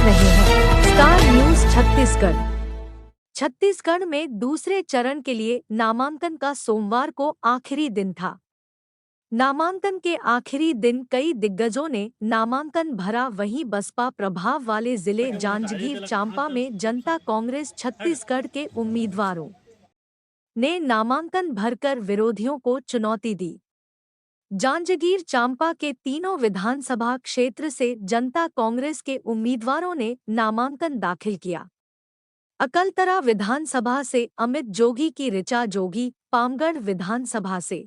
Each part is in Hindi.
रहे हैं स्टार न्यूज छत्तीसगढ़। छत्तीसगढ़ में दूसरे चरण के लिए नामांकन का सोमवार को आखिरी दिन था। नामांकन के आखिरी दिन कई दिग्गजों ने नामांकन भरा। वहीं बसपा प्रभाव वाले जिले जांजगीर चांपा में जनता कांग्रेस छत्तीसगढ़ के उम्मीदवारों ने नामांकन भरकर विरोधियों को चुनौती दी। जांजगीर चांपा के तीनों विधानसभा क्षेत्र से जनता कांग्रेस के उम्मीदवारों ने नामांकन दाखिल किया। अकलतरा विधानसभा से अमित जोगी की ऋचा जोगी, पामगढ़ विधानसभा से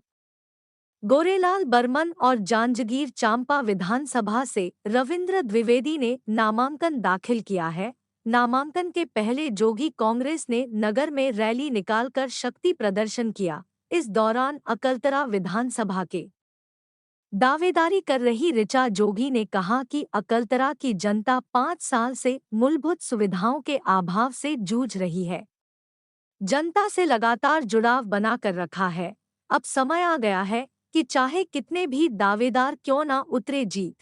गोरेलाल बर्मन और जांजगीर चांपा विधानसभा से रविंद्र द्विवेदी ने नामांकन दाखिल किया है। नामांकन के पहले जोगी कांग्रेस ने नगर में रैली निकालकर शक्ति प्रदर्शन किया। इस दौरान अकलतरा विधानसभा के दावेदारी कर रही ऋचा जोगी ने कहा कि अकलतरा की जनता 5 साल से मूलभूत सुविधाओं के अभाव से जूझ रही है। जनता से लगातार जुड़ाव बनाकर रखा है। अब समय आ गया है कि चाहे कितने भी दावेदार क्यों ना उतरे, जीत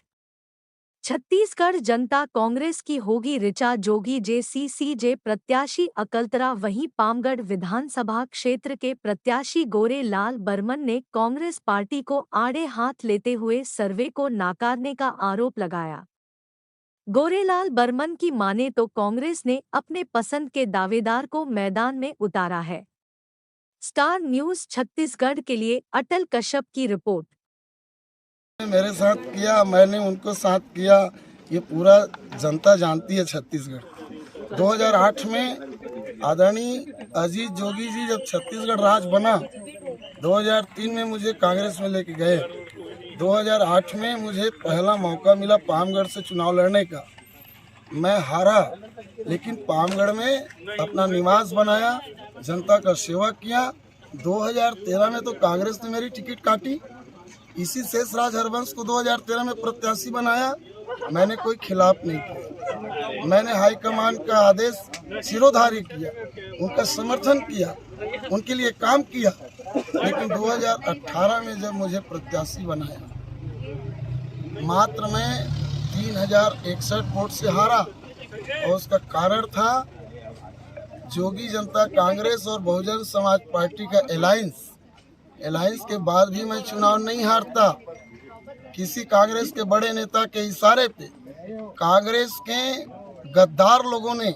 छत्तीसगढ़ जनता कांग्रेस की होगी। ऋचा जोगी जेसीसीजे प्रत्याशी अकलतरा। वहीं पामगढ़ विधानसभा क्षेत्र के प्रत्याशी गोरेलाल बर्मन ने कांग्रेस पार्टी को आड़े हाथ लेते हुए सर्वे को नाकारने का आरोप लगाया। गोरेलाल बर्मन की माने तो कांग्रेस ने अपने पसंद के दावेदार को मैदान में उतारा है। स्टार न्यूज छत्तीसगढ़ के लिए अटल कश्यप की रिपोर्ट। मेरे साथ किया, मैंने उनको साथ किया, ये पूरा जनता जानती है। छत्तीसगढ़ 2008 में आदरणीय अजीत जोगी जी जब छत्तीसगढ़ राज्य बना, 2003 में मुझे कांग्रेस में लेके गए। 2008 में मुझे पहला मौका मिला पामगढ़ से चुनाव लड़ने का। मैं हारा, लेकिन पामगढ़ में अपना निवास बनाया, जनता का सेवा किया। 2013 में तो कांग्रेस ने मेरी टिकट काटी। इसी शेषराज हरवंश को 2013 में प्रत्याशी बनाया। मैंने कोई खिलाफ नहीं किया। मैंने हाईकमान का आदेश सिरोधार्य किया, उनका समर्थन किया, उनके लिए काम किया। लेकिन 2018 में जब मुझे प्रत्याशी बनाया, मात्र मैं 3061 वोट से हारा। और उसका कारण था जोगी जनता कांग्रेस और बहुजन समाज पार्टी का अलायंस के बाद भी मैं चुनाव नहीं हारता। किसी कांग्रेस के बड़े नेता के इशारे पे कांग्रेस के गद्दार लोगों ने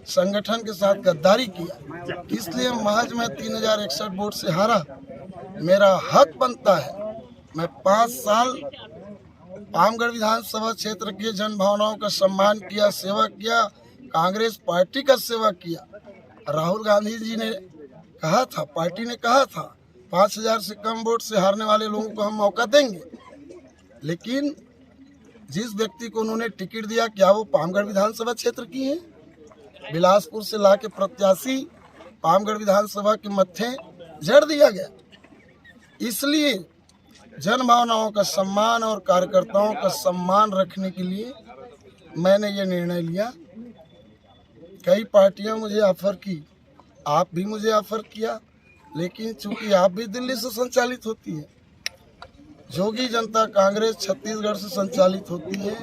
संगठन के साथ गद्दारी किया, इसलिए महज मैं 3061 वोट से हारा। मेरा हक बनता है। मैं 5 साल पामगढ़ विधानसभा क्षेत्र के जन भावनाओं का सम्मान किया, सेवा किया, कांग्रेस पार्टी का सेवा किया। राहुल गांधी जी ने कहा था, पार्टी ने कहा था 5000 से कम वोट से हारने वाले लोगों को हम मौका देंगे। लेकिन जिस व्यक्ति को उन्होंने टिकट दिया, क्या वो पामगढ़ विधानसभा क्षेत्र की है? बिलासपुर से लाके प्रत्याशी पामगढ़ विधानसभा के मत्थे जड़ दिया गया। इसलिए जन भावनाओं का सम्मान और कार्यकर्ताओं का सम्मान रखने के लिए मैंने ये निर्णय लिया। कई पार्टियां मुझे ऑफर की, आप भी मुझे ऑफर किया, लेकिन चूंकि आप भी दिल्ली से संचालित होती है, जोगी जनता कांग्रेस छत्तीसगढ़ से संचालित होती है।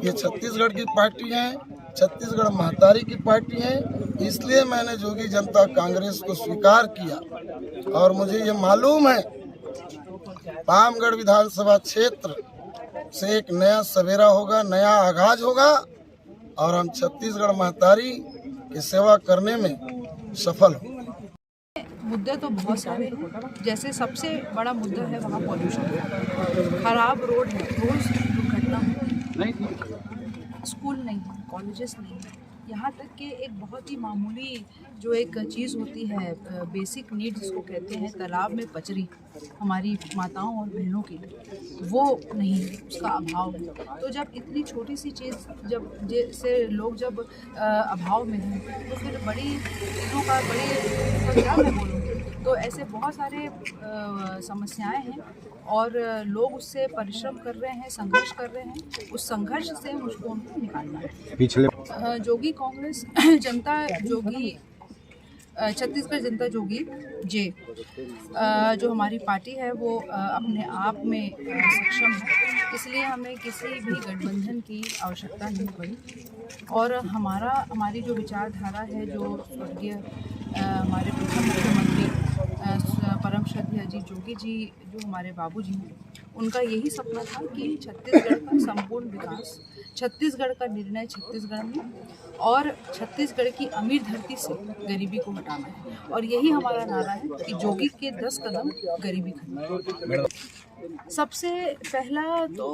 ये छत्तीसगढ़ की पार्टी है, छत्तीसगढ़ महतारी की पार्टी है। इसलिए मैंने जोगी जनता कांग्रेस को स्वीकार किया। और मुझे ये मालूम है पामगढ़ विधानसभा क्षेत्र से एक नया सवेरा होगा, नया आगाज होगा और हम छत्तीसगढ़ महतारी की सेवा करने में सफल होंगे। मुद्दे तो बहुत सारे हैं। जैसे सबसे बड़ा मुद्दा है वहाँ पॉल्यूशन, खराब रोड है, रोज दुर्घटना होती है, स्कूल नहीं है, कॉलेजेस नहीं है। यहाँ तक कि एक बहुत ही मामूली जो एक चीज़ होती है, बेसिक नीड जिसको कहते हैं, तालाब में पचरी हमारी माताओं और बहनों की, वो नहीं है, उसका अभाव है। तो जब इतनी छोटी सी चीज़ जब जैसे लोग जब अभाव में हैं, तो फिर बड़ी चीज़ों का क्या मैं बोलूँ, तो ऐसे बहुत सारे समस्याएं हैं और लोग उससे परिश्रम कर रहे हैं, संघर्ष कर रहे हैं। उस संघर्ष से मुझको उनको निकालना है। पिछले जोगी कांग्रेस जनता जोगी छत्तीसगढ़ जनता जोगी जो हमारी पार्टी है वो अपने आप में सक्षम है। इसलिए हमें किसी भी गठबंधन की आवश्यकता नहीं पड़ी। और हमारी जो विचारधारा है, जो स्वर्गीय हमारे प्रथम मुख्यमंत्री परम श्रद्धेय अजीत जोगी जी जो हमारे बाबूजी हैं, उनका यही सपना था कि छत्तीसगढ़ का संपूर्ण विकास, छत्तीसगढ़ का निर्णय छत्तीसगढ़ में, और छत्तीसगढ़ की अमीर धरती से गरीबी को हटाना है। और यही हमारा नारा है कि जोगी के 10 कदम गरीबी खत्म। सबसे पहला तो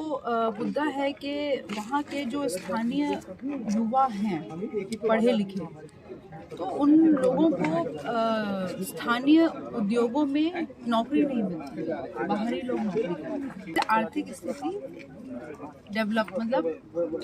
मुद्दा है कि वहाँ के जो स्थानीय युवा हैं पढ़े लिखे, तो उन लोगों को स्थानीय उद्योगों में नौकरी नहीं मिलती, बाहरी लोग नौकरी करते हैं। आर्थिक स्थिति डेवलप मतलब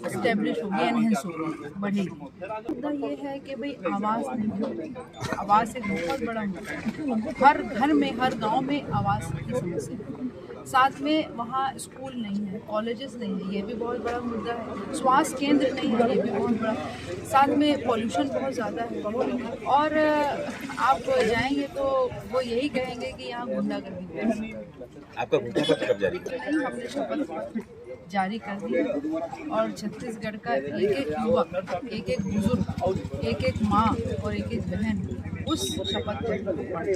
स्टेब्लिश होगी, एनहेंस होगी, बढ़ेगी। मुद्दा ये है कि भाई आवास नहीं मिलती। आवास एक बहुत बड़ा मुद्दा है। हर घर में, हर गांव में आवास की समस्या है। साथ में वहाँ स्कूल नहीं है, कॉलेजेस नहीं है, ये भी बहुत बड़ा मुद्दा है। स्वास्थ्य केंद्र नहीं है, ये भी बहुत बड़ा। साथ में पॉल्यूशन बहुत ज़्यादा है। और आप जाएंगे तो वो यही कहेंगे कि यहाँ गुंडागर्दी है। आपका घोषणा पत्र कब जारी किया? नहीं, हमने शपथ पत्र जारी कर दिया और छत्तीसगढ़ का एक एक युवक, एक एक बुजुर्ग, एक एक माँ और एक एक बहन उस शपथ पत्र को पढ़